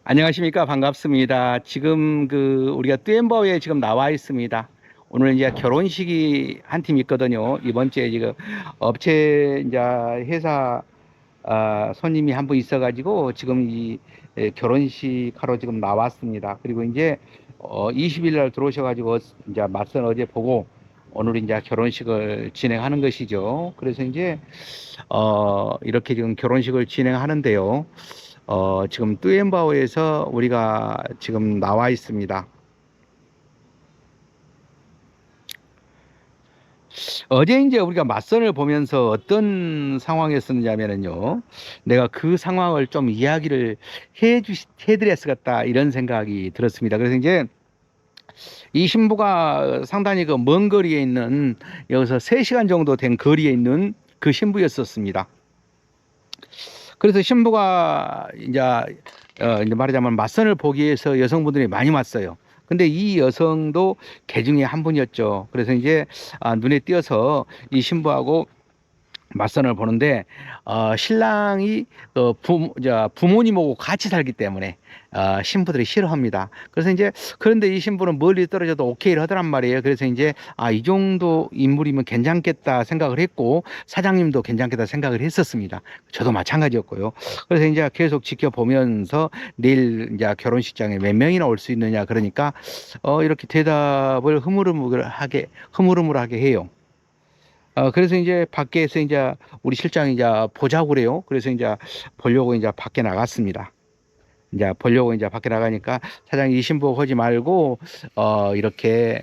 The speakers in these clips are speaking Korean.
안녕하십니까. 반갑습니다. 지금 우리가 뚜엠버에 지금 나와 있습니다. 오늘 이제 결혼식이 한 팀 있거든요. 이번 주에 지금 업체 이제 회사 손님이 한 분 있어가지고 지금 결혼식 하러 지금 나왔습니다. 그리고 이제 20일 날 들어오셔가지고 이제 맞선 어제 보고 오늘 이제 결혼식을 진행하는 것이죠. 그래서 이제 이렇게 지금 결혼식을 진행하는데요. 지금 뚜엠바오에서 우리가 지금 나와 있습니다. 어제 이제 우리가 맞선을 보면서 어떤 상황이었었냐면요. 내가 그 상황을 좀 이야기를 해드렸었겠다 이런 생각이 들었습니다. 그래서 이제 이 신부가 상당히 그 먼 거리에 있는 여기서 3시간 정도 된 거리에 있는 그 신부였었습니다. 그래서 신부가 이제 말하자면 맞선을 보기 위해서 여성분들이 많이 왔어요. 근데 이 여성도 개 중에 한 분이었죠. 그래서 이제 눈에 띄어서 이 신부하고 맞선을 보는데 신랑이 부모님하고 같이 살기 때문에 신부들이 싫어합니다. 그래서 이제 그런데 이 신부는 멀리 떨어져도 오케이를 하더란 말이에요. 그래서 이제 이 정도 인물이면 괜찮겠다 생각을 했고 사장님도 괜찮겠다 생각을 했었습니다. 저도 마찬가지였고요. 그래서 이제 계속 지켜보면서 내일 이제 결혼식장에 몇 명이나 올 수 있느냐 그러니까 이렇게 대답을 흐물흐물하게 해요. 그래서 이제 밖에서 이제 우리 실장이 이제 보자고 그래요. 그래서 이제 보려고 이제 밖에 나갔습니다. 이제 보려고 이제 밖에 나가니까 사장이 이 신부 하지 말고, 이렇게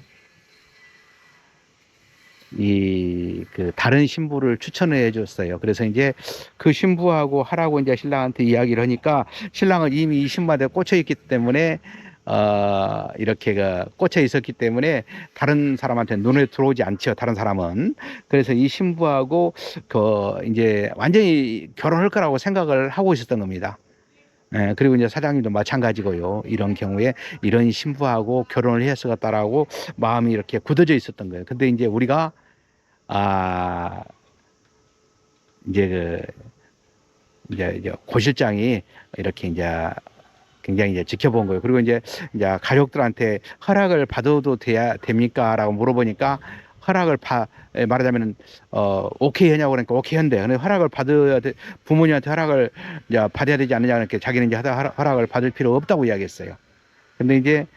다른 신부를 추천해 줬어요. 그래서 이제 그 신부하고 하라고 이제 신랑한테 이야기를 하니까 신랑은 이미 이 신부한테 꽂혀 있기 때문에 이렇게 꽂혀 있었기 때문에 다른 사람한테 눈에 들어오지 않죠. 다른 사람은. 그래서 이 신부하고 이제 완전히 결혼할 거라고 생각을 하고 있었던 겁니다. 예, 그리고 이제 사장님도 마찬가지고요. 이런 경우에 이런 신부하고 결혼을 했었다라고 마음이 이렇게 굳어져 있었던 거예요. 근데 이제 우리가 아 이제 이제 고 실장이 이렇게 이제 굉장히 이제 지켜본 거예요. 그리고 이제 가족들한테 허락을 받아도 됩니까라고 물어보니까 말하자면은 오케이 하냐고 그러니까 오케이 한대. 근데 부모님한테 허락을 이제 받아야 되지 않느냐 그러니까 자기는 이제 허락을 받을 필요 없다고 이야기했어요. 근데 이제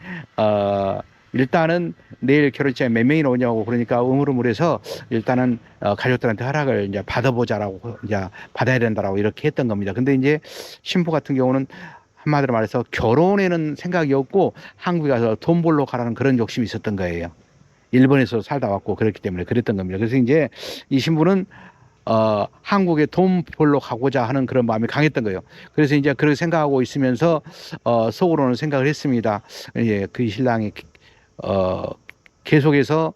일단은 내일 결혼식에 몇 명이나 오냐고 그러니까 우물우물해서 일단은 가족들한테 허락을 이제 받아보자라고 이제 받아야 된다라고 이렇게 했던 겁니다. 근데 이제 신부 같은 경우는 한마디로 말해서 결혼에는 생각이 없고 한국에 가서 돈 벌러 가라는 그런 욕심이 있었던 거예요. 일본에서 살다 왔고 그렇기 때문에 그랬던 겁니다. 그래서 이제 이 신부는 한국에 돈 벌러 가고자 하는 그런 마음이 강했던 거예요. 그래서 이제 그렇게 생각하고 있으면서 속으로는 생각을 했습니다. 예, 그 신랑이 어, 계속해서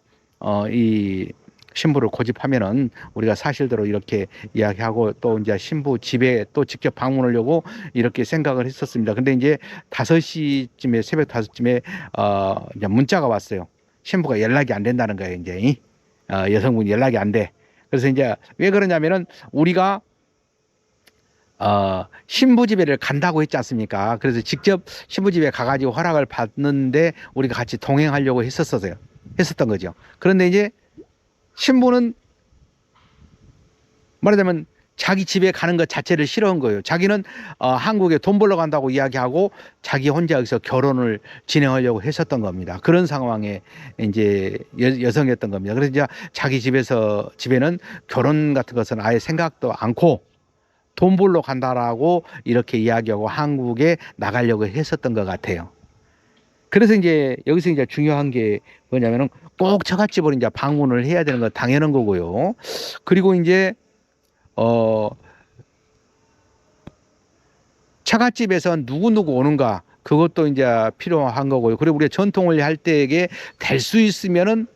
이 신부를 고집하면은 우리가 사실대로 이렇게 이야기하고 또 이제 신부 집에 또 직접 방문하려고 이렇게 생각을 했었습니다. 근데 이제 5시쯤에 새벽 5시쯤에 이제 문자가 왔어요. 신부가 연락이 안 된다는 거예요. 이제 여성분이 연락이 안 돼. 그래서 이제 왜 그러냐면은 우리가 신부 집에를 간다고 했지 않습니까? 그래서 직접 신부 집에 가가지고 허락을 받는데 우리가 같이 동행하려고 했었던 거죠. 그런데 이제 신부는 말하자면 자기 집에 가는 것 자체를 싫어한 거예요. 자기는 한국에 돈 벌러 간다고 이야기하고 자기 혼자 여기서 결혼을 진행하려고 했었던 겁니다. 그런 상황에 이제 여성이었던 겁니다. 그래서 이제 자기 집에는 결혼 같은 것은 아예 생각도 않고 돈 벌러 간다라고 이렇게 이야기하고 한국에 나가려고 했었던 것 같아요. 그래서 이제 여기서 이제 중요한 게 뭐냐면은 꼭 처갓집으로 이제 방문을 해야 되는 건 당연한 거고요. 그리고 이제 어 처갓집에서 누구 오는가 그것도 이제 필요한 거고요. 그리고 우리가 전통을 할 때에 될 수 있으면은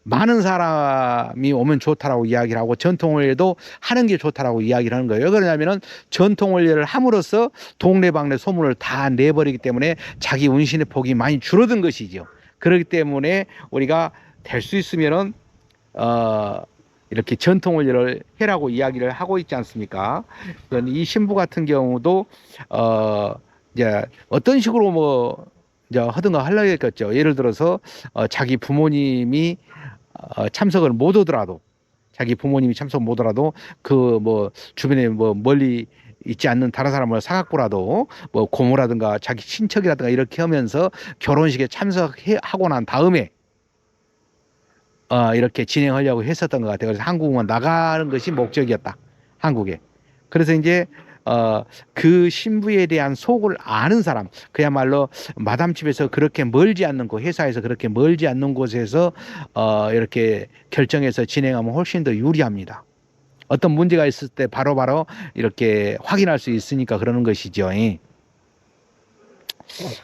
많은 사람이 오면 좋다라고 이야기를 하고 전통을해도 하는 게 좋다라고 이야기를 하는 거예요. 왜 그러냐면은 전통을를 함으로써 동네방네 소문을 다 내버리기 때문에 자기 운신의 폭이 많이 줄어든 것이죠. 그렇기 때문에 우리가 될 수 있으면은 어 이렇게 전통을를 해라고 이야기를 하고 있지 않습니까? 이 신부 같은 경우도 어 이제 어떤 식으로 뭐 이제 하든가 하려겠죠. 예를 들어서 자기 부모님이 참석을 못 오더라도 자기 부모님이 참석 못 오더라도 그 뭐 주변에 뭐 멀리 있지 않는 다른 사람을 사갖고라도 뭐 고모라든가 자기 친척이라든가 이렇게 하면서 결혼식에 참석하고 난 다음에 이렇게 진행하려고 했었던 것 같아요. 그래서 한국만 나가는 것이 목적이었다. 한국에. 그래서 이제 그 신부에 대한 속을 아는 사람, 그야말로 마담 집에서 그렇게 멀지 않는 곳, 회사에서 그렇게 멀지 않는 곳에서 이렇게 결정해서 진행하면 훨씬 더 유리합니다. 어떤 문제가 있을 때 바로바로 이렇게 확인할 수 있으니까 그러는 것이죠.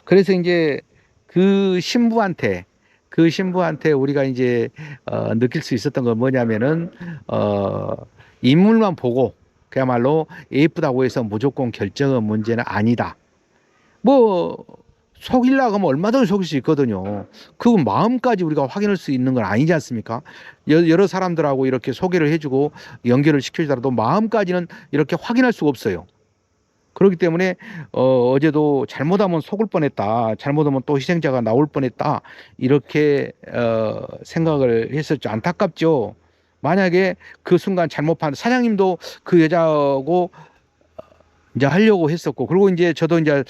그래서 이제 그 신부한테 그 신부한테 우리가 이제 느낄 수 있었던 건 뭐냐면은 인물만 보고 그야말로 예쁘다고 해서 무조건 결정은 문제는 아니다. 뭐 속이려고 하면 얼마든지 속일 수 있거든요. 그 마음까지 우리가 확인할 수 있는 건 아니지 않습니까? 여러 사람들하고 이렇게 소개를 해주고 연결을 시켜주더라도 마음까지는 이렇게 확인할 수가 없어요. 그렇기 때문에 어제도 잘못하면 속을 뻔했다. 잘못하면 또 희생자가 나올 뻔했다. 이렇게 생각을 했었죠. 안타깝죠. 만약에 그 순간 잘못 판 사장님도 그 여자하고 이제 하려고 했었고 그리고 이제 저도 이제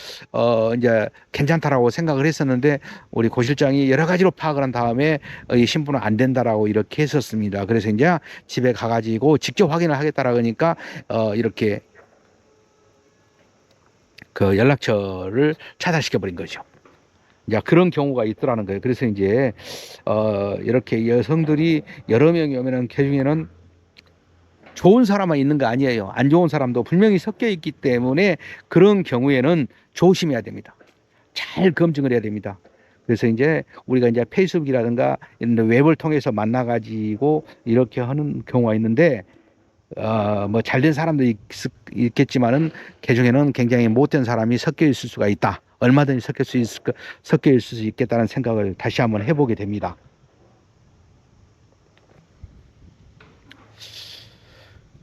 괜찮다라고 생각을 했었는데 우리 고 실장이 여러 가지로 파악을 한 다음에 이 신부는 안 된다라고 이렇게 했었습니다. 그래서 이제 집에 가가지고 직접 확인을 하겠다라 그러니까 이렇게 그 연락처를 차단시켜 버린 거죠. 이제 그런 경우가 있더라는 거예요. 그래서 이제 이렇게 여성들이 여러 명이 오면은 그 중에는 좋은 사람만 있는 거 아니에요. 안 좋은 사람도 분명히 섞여 있기 때문에 그런 경우에는 조심해야 됩니다. 잘 검증을 해야 됩니다. 그래서 이제 우리가 이제 페이스북이라든가 이런 데 웹을 통해서 만나가지고 이렇게 하는 경우가 있는데 뭐 잘된 사람도 있겠지만은 개중에는 굉장히 못된 사람이 섞여 있을 수가 있다. 얼마든지 섞여 있을 수 있겠다는 생각을 다시 한번 해보게 됩니다.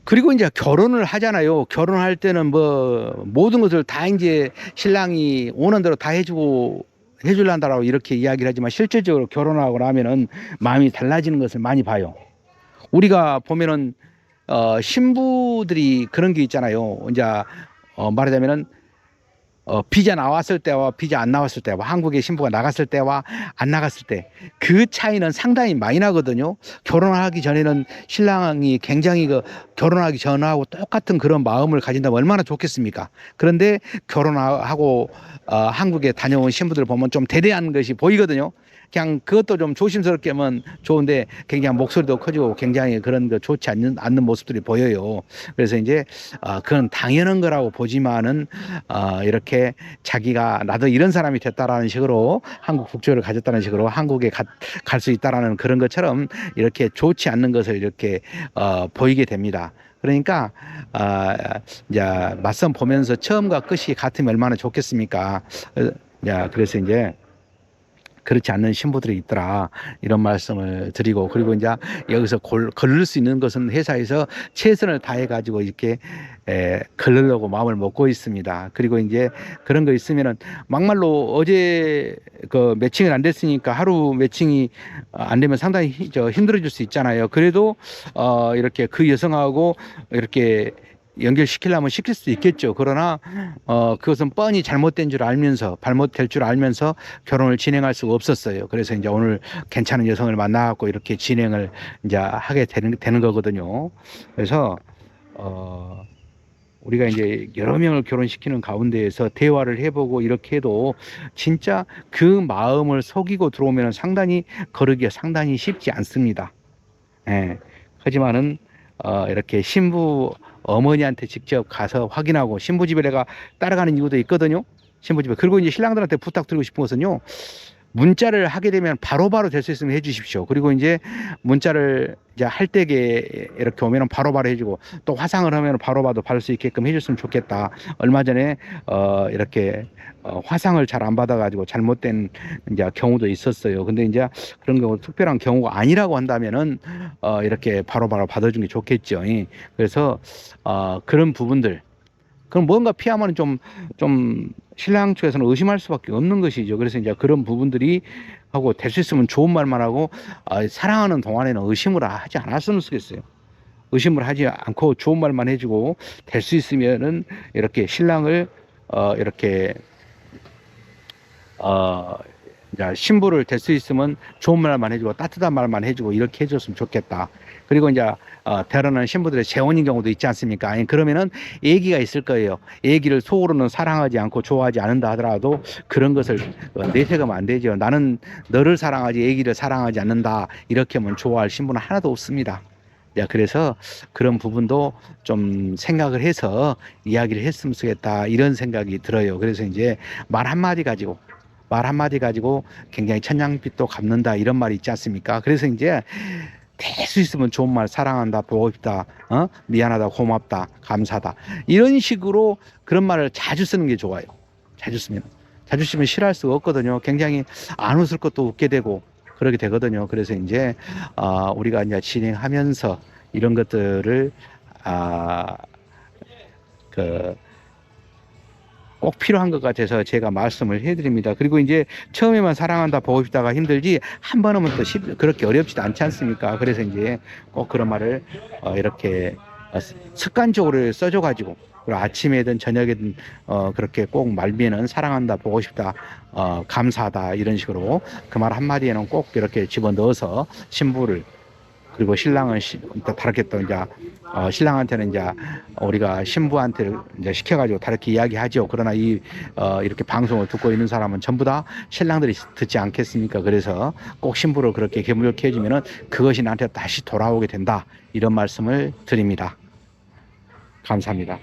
그리고 이제 결혼을 하잖아요. 결혼할 때는 뭐 모든 것을 다 이제 신랑이 오는 대로 다 해줄란다라고 이렇게 이야기를 하지만 실질적으로 결혼하고 나면은 마음이 달라지는 것을 많이 봐요. 우리가 보면은 신부들이 그런 게 있잖아요. 이제 말하자면은 비자 나왔을 때와 비자 안 나왔을 때와 한국의 신부가 나갔을 때와 안 나갔을 때 그 차이는 상당히 많이 나거든요. 결혼하기 전에는 신랑이 굉장히 그 결혼하기 전하고 똑같은 그런 마음을 가진다면 얼마나 좋겠습니까? 그런데 결혼하고 한국에 다녀온 신부들 보면 좀 대대한 것이 보이거든요. 그냥 그것도 좀 조심스럽게 하면 좋은데 굉장히 목소리도 커지고 굉장히 그런 거 좋지 않는 모습들이 보여요. 그래서 이제 그건 당연한 거라고 보지만은 이렇게 자기가 나도 이런 사람이 됐다라는 식으로 한국 국적을 가졌다는 식으로 한국에 갈 수 있다라는 그런 것처럼 이렇게 좋지 않는 것을 이렇게 보이게 됩니다. 그러니까 이제 맞선 보면서 처음과 끝이 같으면 얼마나 좋겠습니까? 그래서 이제 그렇지 않는 신부들이 있더라 이런 말씀을 드리고 그리고 이제 여기서 걸릴 수 있는 것은 회사에서 최선을 다해 가지고 이렇게 걸르려고 마음을 먹고 있습니다. 그리고 이제 그런 거 있으면은 막말로 어제 그 매칭을 안 됐으니까 하루 매칭이 안 되면 상당히 힘들어질 수 있잖아요. 그래도 이렇게 그 여성하고 이렇게 연결시키려면 시킬 수 있겠죠. 그러나 그것은 뻔히 잘못된 줄 알면서 잘못될 줄 알면서 결혼을 진행할 수가 없었어요. 그래서 이제 오늘 괜찮은 여성을 만나갖고 이렇게 진행을 이제 하게 되는 거거든요. 그래서 우리가 이제 여러 명을 결혼시키는 가운데에서 대화를 해보고 이렇게 해도 진짜 그 마음을 속이고 들어오면 상당히 거르기가 상당히 쉽지 않습니다. 예. 하지만은 이렇게 신부 어머니한테 직접 가서 확인하고 신부 집에 내가 따라가는 이유도 있거든요. 신부 집에. 그리고 이제 신랑들한테 부탁드리고 싶은 것은요. 문자를 하게 되면 바로바로 될 수 있으면 해 주십시오. 그리고 이제 문자를 이제 할 때게 이렇게 오면은 바로바로 해주고 또 화상을 하면 바로바로 받을 수 있게끔 해줬으면 좋겠다. 얼마 전에 이렇게 화상을 잘 안 받아가지고 잘못된 이제 경우도 있었어요. 근데 이제 그런 경우 특별한 경우가 아니라고 한다면은 이렇게 바로바로 받아주는 게 좋겠죠. 그래서 그런 부분들 그럼 뭔가 피하면 좀 신랑 쪽에서는 의심할 수밖에 없는 것이죠. 그래서 이제 그런 부분들이 하고 될 수 있으면 좋은 말만 하고 사랑하는 동안에는 의심을 하지 않았으면 좋겠어요. 의심을 하지 않고 좋은 말만 해주고 될 수 있으면은 이렇게 신랑을 이렇게 어 이제 신부를 될 수 있으면 좋은 말만 해주고 따뜻한 말만 해주고 이렇게 해줬으면 좋겠다. 그리고 이제 대로는 신부들의 재혼인 경우도 있지 않습니까? 아니 그러면은 애기가 있을 거예요. 애기를 속으로는 사랑하지 않고 좋아하지 않는다 하더라도 그런 것을 내세우면 안 되죠. 나는 너를 사랑하지 애기를 사랑하지 않는다. 이렇게 하면 좋아할 신부는 하나도 없습니다. 야, 그래서 그런 부분도 좀 생각을 해서 이야기를 했으면 좋겠다 이런 생각이 들어요. 그래서 이제 말 한마디 가지고 굉장히 천냥빚도 갚는다 이런 말이 있지 않습니까? 그래서 이제 될 수 있으면 좋은 말 사랑한다 보고 싶다 미안하다 고맙다 감사하다 이런 식으로 그런 말을 자주 쓰는 게 좋아요. 자주 쓰면 싫어할 수가 없거든요. 굉장히 안 웃을 것도 웃게 되고 그렇게 되거든요. 그래서 이제 우리가 이제 진행하면서 이런 것들을 아, 그 꼭 필요한 것 같아서 제가 말씀을 해드립니다. 그리고 이제 처음에만 사랑한다 보고 싶다가 힘들지 한 번 하면 또 그렇게 어렵지도 않지 않습니까? 그래서 이제 꼭 그런 말을 이렇게 습관적으로 써줘가지고 그리고 아침에든 저녁에든 그렇게 꼭 말미에는 사랑한다 보고 싶다 감사하다 이런 식으로 그 말 한마디에는 꼭 이렇게 집어넣어서 신부를 그리고 신랑은 다르게 또 이제 신랑한테는 이제 우리가 신부한테 이제 시켜가지고 다르게 이야기하죠. 그러나 이렇게 방송을 듣고 있는 사람은 전부 다 신랑들이 듣지 않겠습니까? 그래서 꼭 신부를 그렇게 개무욕해 해주면은 그것이 나한테 다시 돌아오게 된다. 이런 말씀을 드립니다. 감사합니다.